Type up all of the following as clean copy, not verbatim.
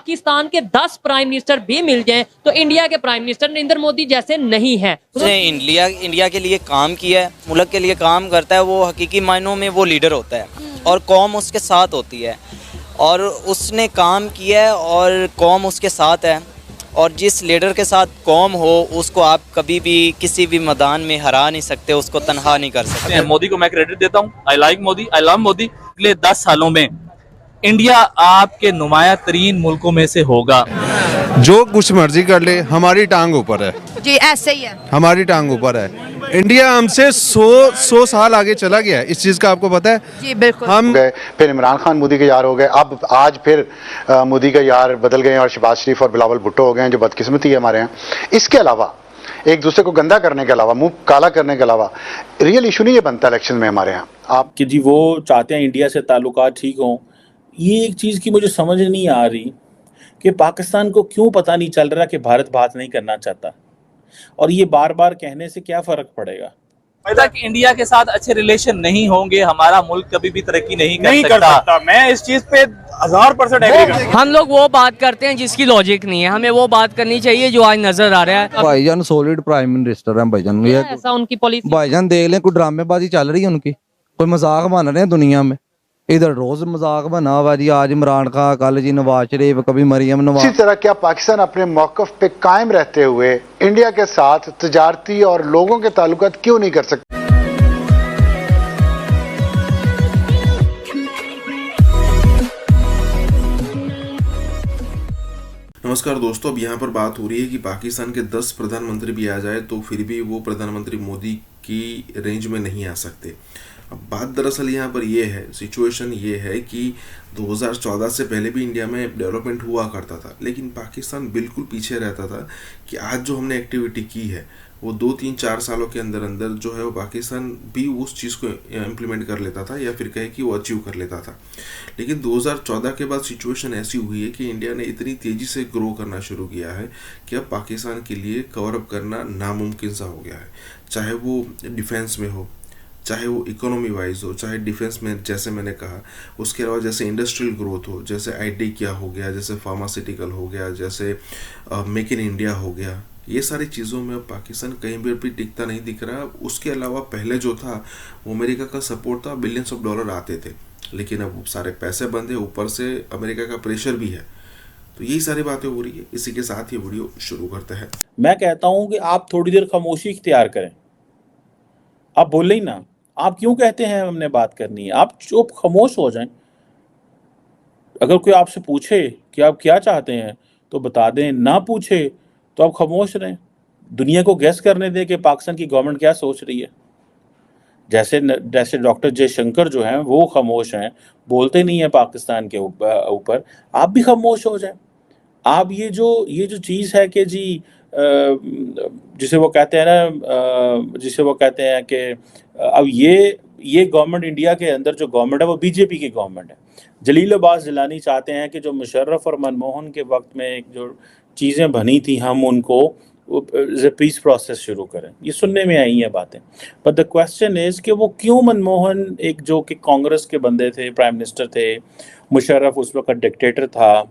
पाकिस्तान के 10 prime minister भी मिल जाएं तो इंडिया के प्राइम मिनिस्टर नरेंद्र मोदी जैसे नहीं है। उसने इंडिया के लिए काम किया है, मुल्क के लिए काम करता है, वो हकीकी मायनों में वो लीडर होता है और कौम उसके साथ होती है और उसने काम किया है और कौम उसके साथ है। और जिस लीडर के साथ कौम हो उसको आप कभी भी किसी भी मैदान में हरा नहीं सकते, उसको तनहा नहीं कर सकते। मोदी को मैं क्रेडिट देता हूँ। I like Modi, I love Modi. अगले 10 सालों में इंडिया आपके नुमाया तरीन मुल्कों में से होगा। जो कुछ मर्जी कर ले, हमारी टांग ऊपर है जी, ऐसे ही है, हमारी टांग ऊपर है। इंडिया हमसे 100 साल आगे चला गया है, इस चीज का आपको पता है। जी बिल्कुल। हम गए, फिर इमरान खान मोदी के यार हो गए, अब आज फिर मोदी का यार बदल गए और शहबाज शरीफ और बिलावल भुट्टो हो गए हैं, जो बदकिस्मती है हमारे यहाँ। इसके अलावा एक दूसरे को गंदा करने के अलावा, मुंह काला करने के अलावा रियल इशू नहीं ये बनता इलेक्शन में हमारे यहाँ। आप कि जी वो चाहते हैं इंडिया से ताल्लुकात ठीक हों। ये एक चीज़ की मुझे समझ नहीं आ रही कि पाकिस्तान को क्यों पता नहीं चल रहा कि भारत बात नहीं करना चाहता, और ये बार बार कहने से क्या फ़र्क पड़ेगा। तक इंडिया के साथ अच्छे रिलेशन नहीं होंगे, हमारा मुल्क कभी भी तरक्की नहीं कर सकता। मैं इस चीज पे 1000% एग्री करता हूं। हम लोग वो बात करते हैं जिसकी लॉजिक नहीं है, हमें वो बात करनी चाहिए जो आज नजर आ रहा है। भाईजान सॉलिड प्राइम मिनिस्टर हैं भाईजान। ये ऐसा उनकी पॉलिसी भाईजान देख लें, कोई ड्रामेबाजी चल रही है उनकी, कोई मजाक बन रहे हैं दुनिया में। इधर रोज मजाक बना हुआ जी, आज इमरान खान, कल जी नवाज शरीफ, कभी मरियम नवाज। इसी तरह क्या पाकिस्तान अपने मौकफ पे कायम रहते हुए इंडिया के साथ तजारती और लोगों के ताल्लुकात क्यों नहीं कर सकते? नमस्कार दोस्तों, अब यहाँ पर बात हो रही है कि पाकिस्तान के 10 प्रधानमंत्री भी आ जाए तो फिर भी वो प्रधानमंत्री मोदी की रेंज में नहीं आ सकते। अब बात दरअसल यहाँ पर ये है, सिचुएशन ये है कि 2014 से पहले भी इंडिया में डेवलपमेंट हुआ करता था, लेकिन पाकिस्तान बिल्कुल पीछे रहता था कि आज जो हमने एक्टिविटी की है वो 2-3-4 सालों के अंदर अंदर जो है वो पाकिस्तान भी उस चीज़ को इम्प्लीमेंट कर लेता था या फिर कहे कि वो अचीव कर लेता था। लेकिन 2014 के बाद सिचुएशन ऐसी हुई है कि इंडिया ने इतनी तेज़ी से ग्रो करना शुरू किया है कि अब पाकिस्तान के लिए कवर अप करना नामुमकिन सा हो गया है। चाहे वो डिफेंस में हो, चाहे वो इकोनॉमी वाइज हो, चाहे डिफेंस में जैसे मैंने कहा, उसके अलावा जैसे इंडस्ट्रियल ग्रोथ हो, जैसे आईटी क्या हो गया, जैसे फार्मास्यूटिकल हो गया, जैसे मेक इन इंडिया हो गया, ये सारी चीज़ों में अब पाकिस्तान कहीं भी टिकता नहीं दिख रहा। उसके अलावा पहले जो था वो अमेरिका का सपोर्ट था, बिलियंस ऑफ डॉलर आते थे, लेकिन अब सारे पैसे बंद है, ऊपर से अमेरिका का प्रेशर भी है। तो यही सारी बातें हो रही है। इसी के साथ ये वीडियो शुरू करते हैं। मैं कहता हूँ कि आप थोड़ी देर खामोशी इख्तियार करें। आप बोले ही ना, आप क्यों कहते हैं हमने बात करनी है? आप चुप खामोश हो जाएं। अगर कोई आपसे पूछे कि आप क्या चाहते हैं तो बता दें, ना पूछे तो आप खामोश रहें। दुनिया को गैस करने दें कि पाकिस्तान की गवर्नमेंट क्या सोच रही है। जैसे डॉक्टर जयशंकर जो हैं वो खामोश हैं, बोलते नहीं है पाकिस्तान के ऊपर। आप भी खामोश हो जाएं। आप ये जो चीज़ है कि जी जिसे वो कहते हैं कि अब ये गवर्नमेंट, इंडिया के अंदर जो गवर्नमेंट है वो बीजेपी की गवर्नमेंट है। जलील अब्बास जिलानी चाहते हैं कि जो मुशर्रफ और मनमोहन के वक्त में जो चीज़ें बनी थी हम उनको पीस प्रोसेस शुरू करें। ये सुनने में आई हैं बातें, बट द क्वेश्चन इज़ कि वो क्यों मनमोहन, एक जो कि कांग्रेस के बंदे थे, प्राइम मिनिस्टर थे, मुशर्रफ उस वक्त डिक्टेटर था,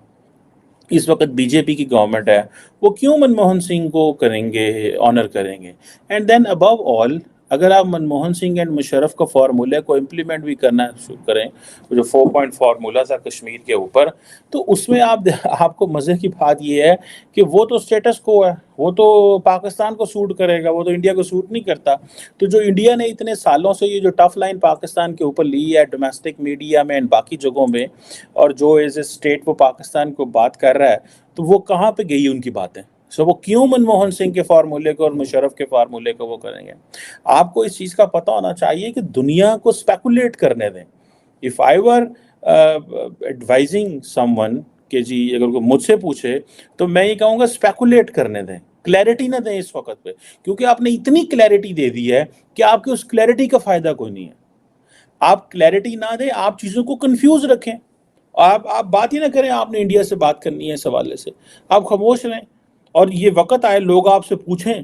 इस वक्त बीजेपी की गवर्नमेंट है, वो क्यों मनमोहन सिंह को करेंगे, ऑनर करेंगे? एंड देन अबव ऑल, अगर आप मनमोहन सिंह एंड मुशर्रफ का फार्मूले को इम्प्लीमेंट भी करना शुरू करें, जो 4 पॉइंट फार्मूला था कश्मीर के ऊपर, तो उसमें आपको मज़े की बात ये है कि वो तो स्टेटस को है, वो तो पाकिस्तान को सूट करेगा, वो तो इंडिया को सूट नहीं करता। तो जो इंडिया ने इतने सालों से ये जो टफ लाइन पाकिस्तान के ऊपर ली है डोमेस्टिक मीडिया में एंड बाकी जगहों में, और जो एज ए स्टेट वो पाकिस्तान को बात कर रहा है, तो वो कहाँ पे गई उनकी बातें? सो वो क्यों मनमोहन सिंह के फार्मूले को और मुशर्रफ के फार्मूले को वो करेंगे? आपको इस चीज़ का पता होना चाहिए कि दुनिया को स्पेकुलेट करने दें। If I were advising someone कि जी अगर कोई मुझसे पूछे तो मैं ये कहूँगा स्पेकुलेट करने दें, क्लैरिटी ना दें इस वक्त पे, क्योंकि आपने इतनी क्लैरिटी दे दी है कि आपके उस क्लैरिटी का फ़ायदा कोई नहीं है। आप क्लैरिटी ना दें, आप चीज़ों को कन्फ्यूज़ रखें, आप बात ही ना करें आपने इंडिया से बात करनी है इस हवाले से, आप खामोश रहें और ये वक्त आए लोग आपसे पूछें,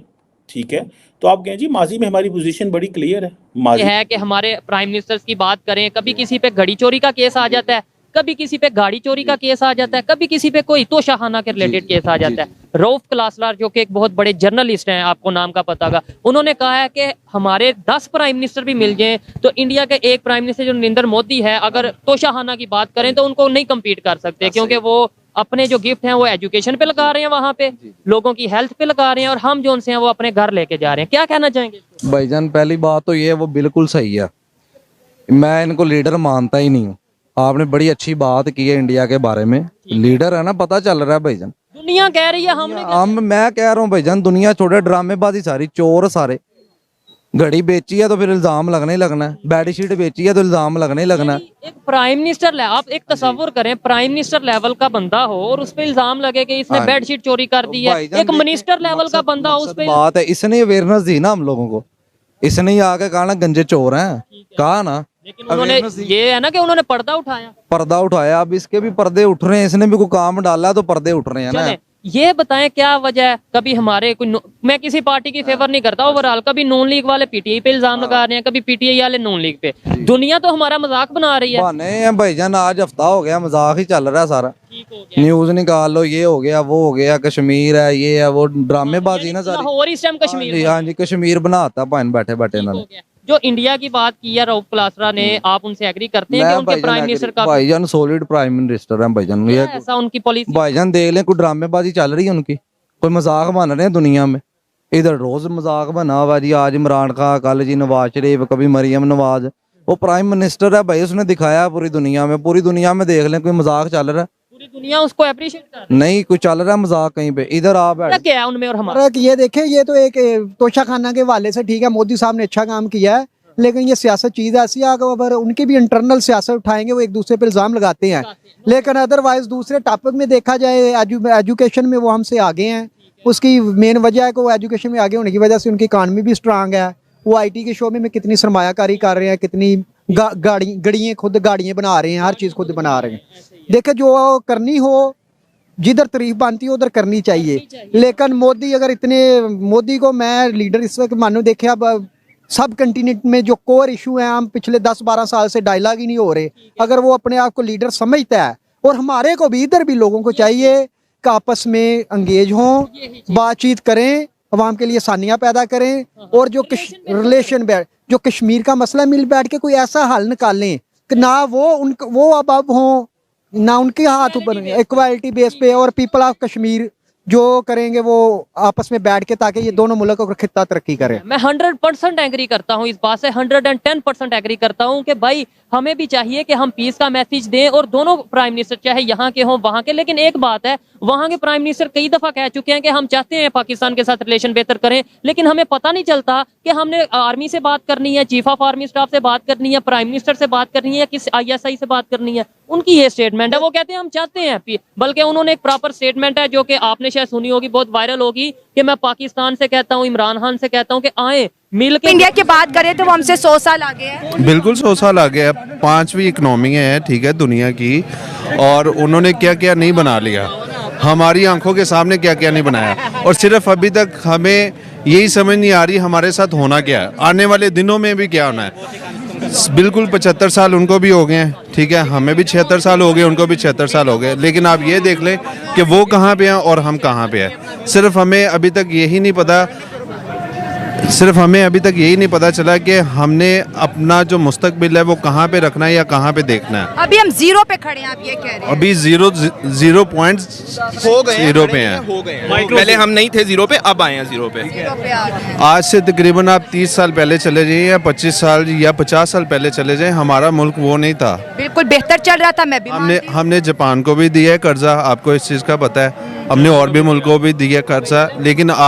ठीक है, तो आप कहें जी माजी में हमारी पोजीशन बड़ी क्लियर है। माजी है कि हमारे प्राइम मिनिस्टर्स की बात करें, कभी किसी पे घड़ी चोरी का केस आ जाता है, कभी किसी पे गाड़ी चोरी का केस आ जाता है, कभी किसी पे कोई तोशाखाना के रिलेटेड केस आ जाता है। रऊफ क्लासलार जो कि एक बहुत बड़े जर्नलिस्ट हैं, आपको नाम का पता होगा, उन्होंने कहा है कि हमारे 10 प्राइम मिनिस्टर भी मिल जाएं तो इंडिया के एक प्राइम मिनिस्टर जो नरेंद्र मोदी है, अगर तोशाखाना की बात करें तो उनको नहीं कम्पीट कर सकते, क्योंकि वो अपने जो गिफ्ट हैं वो एजुकेशन पे लगा रहे हैं, वहां पे लोगों की हेल्थ पे लगा रहे हैं, और हम जो उनसे हैं वो अपने घर लेके जा रहे हैं। क्या कहना चाहेंगे? भाईजान पहली बात तो ये है, वो बिल्कुल सही है, मैं इनको लीडर मानता ही नहीं हूँ। आपने बड़ी अच्छी बात की है इंडिया के बारे में, लीडर है ना, पता चल रहा है भाईजान। दुनिया कह रही है, हमने मैं कह रहा हूँ भाईजान, दुनिया छोड़े, ड्रामेबाजी सारी, चोर सारे। घड़ी बेची है तो फिर इल्जाम लगना ही लगना है, बेडशीट बेची है तो इल्जाम लगना ही लगना है। एक प्राइम मिनिस्टर, आप एक तस्वुर करें, प्राइम मिनिस्टर लेवल का बंदा हो और उस पे इल्जाम लगे कि इसने बेडशीट चोरी कर दी है, एक मिनिस्टर लेवल का बंदा हो, उस पे बात है, इसने अवेयरनेस दी ना हम लोगों को, इसने ही आके कहा ना गंजे चोर हैं, कहा ना। लेकिन उन्होंने ये है ना कि उन्होंने पर्दा उठाया, अब इसके भी पर्दे उठ रहे हैं, इसने भी कोई काम डाला तो पर्दे उठ रहे हैं ना। ये बताएं क्या वजह है? कभी हमारे मैं किसी पार्टी की फेवर नहीं करता ओवरऑल, कभी नून लीग वाले पीटीआई पे इल्जाम लगा रहे हैं, कभी पीटीआई वाले नून लीग पे। दुनिया तो हमारा मजाक बना रही है। बहाने हैं भाईजान, आज हफ्ता हो गया मजाक ही चल रहा है सारा, न्यूज निकाल लो, ये हो गया वो हो गया, कश्मीर है ये है वो, ड्रामेबाजी ना सारी। और इस टाइम कश्मीर, हाँ जी, कश्मीर बनाता भाई बैठे बैठे इन्होंने। जो इंडिया की बात की है रऊफ क्लासरा ने, आप उनसे एग्री करते हैं कि उनके प्राइम मिनिस्टर का भाईजान सॉलिड प्राइम मिनिस्टर है भाईजान, ये ऐसा उनकी पॉलिसी भाईजान देख लें, कोई ड्रामेबाजी चल रही है उनकी, कोई मजाक बन रहे हैं दुनिया में, इधर रोज मजाक बना हुआ जी, आज इमरान खान, कल जी नवाज शरीफ, कभी मरियम नवाज, वो प्राइम मिनिस्टर है भाई, उसने दिखाया पूरी दुनिया में देख लें कोई मजाक चल रहा है, पूरी दुनिया उसको अप्रिशिएट कर रही है। नहीं कोई चल रहा है मजाक कहीं पे, इधर आप क्या है उनमें और हमारा? ये देखें, ये तो एक तोशाखाना के वाले से ठीक है, मोदी साहब ने अच्छा काम किया है, लेकिन ये सियासत चीज ऐसी है, अगर उनकी भी इंटरनल सियासत उठाएंगे, वो एक दूसरे पे इल्जाम लगाते हैं, लेकिन अदरवाइज दूसरे टॉपिक में देखा जाए, एजुकेशन में वो हमसे आगे हैं। उसकी मेन वजह है कि वो एजुकेशन में आगे होने की वजह से उनकी इकानमी भी स्ट्रांग है, वो आईटी के शोबे में कितनी सरमायाकारी कर रहे हैं, कितनी गाड़ियाँ बना रहे हैं, हर चीज़ खुद बना रहे हैं। देखे जो करनी हो, जिधर तारीफ बनती है उधर करनी चाहिए, लेकिन मोदी अगर मोदी को मैं लीडर इस वक्त मानो, देखे अब सब कंटिनेंट में जो कोर इशू है, हम पिछले 10-12 साल से डायलॉग ही नहीं हो रहे, अगर वो अपने आप को लीडर समझता है, और हमारे को भी इधर भी लोगों को चाहिए कि आपस में एंगेज हों, बातचीत करें, अवाम के लिए आसानियाँ पैदा करें, और जो रिलेशन जो कश्मीर का मसला मिल बैठ के कोई ऐसा हल निकालें कि ना वो अब हों, ना उनके हाथ ऊपर, इक्वालिटी बेस पे, और पीपल ऑफ कश्मीर जो करेंगे वो आपस में बैठ के, ताकि ये दोनों मुल्क और खित्ता तरक्की करें। मैं 100% एग्री करता हूँ इस बात से, 110% एग्री करता हूँ कि भाई हमें भी चाहिए कि हम पीस का मैसेज दें, और दोनों प्राइम मिनिस्टर चाहे यहाँ के हों वहाँ के। लेकिन एक बात है, वहाँ के प्राइम मिनिस्टर कई दफा कह चुके हैं कि हम चाहते हैं पाकिस्तान के साथ रिलेशन बेहतर करें, लेकिन हमें पता नहीं चलता कि हमने आर्मी से बात करनी है, चीफ ऑफ आर्मी स्टाफ से बात करनी है, प्राइम मिनिस्टर से बात करनी है, किस ISI से बात करनी है। उनकी ये स्टेटमेंट है, वो कहते हैं हम चाहते हैं, बल्कि उन्होंने एक प्रॉपर स्टेटमेंट है जो कि आपने शायद सुनी होगी, बहुत वायरल होगी, कि मैं पाकिस्तान से कहता हूँ, इमरान खान से कहता हूँ कि आए मिल के। इंडिया की बात करें तो वो हमसे 100 साल आगे है, बिल्कुल 100 साल आगे है, 5वीं इकनॉमी है, ठीक है, दुनिया की, और उन्होंने क्या क्या नहीं बना लिया, हमारी आंखों के सामने क्या क्या नहीं बनाया, और सिर्फ अभी तक हमें यही समझ नहीं आ रही हमारे साथ होना क्या है, आने वाले दिनों में भी क्या होना है। बिल्कुल 75 साल उनको भी हो गए हैं, ठीक है, हमें भी 76 साल हो गए, उनको भी 76 साल हो गए, लेकिन आप ये देख लें कि वो कहाँ पे हैं और हम कहाँ पे हैं। सिर्फ हमें अभी तक यही नहीं पता चला कि हमने अपना जो मुस्तकबिल है वो कहाँ पे रखना है या कहाँ पे देखना है। अभी हम 0 पे खड़े हैं, आप ये कह रहे हैं? अभी 0 पॉइंट हो गए, 0 पे हैं, पहले हम नहीं थे 0 पे, अब आए हैं 0 पे। 0 पे आ गए हैं। आज से तकरीबन आप 30 साल पहले चले जाइए, या 25 साल या 50 साल पहले चले जाएं, हमारा मुल्क वो नहीं था, बिल्कुल बेहतर चल रहा था। मैं भी हमने जापान को भी दिया है कर्जा, आपको इस चीज़ का पता है, हमने और भी मुल्कों को भी दिया कर्जा, लेकिन आज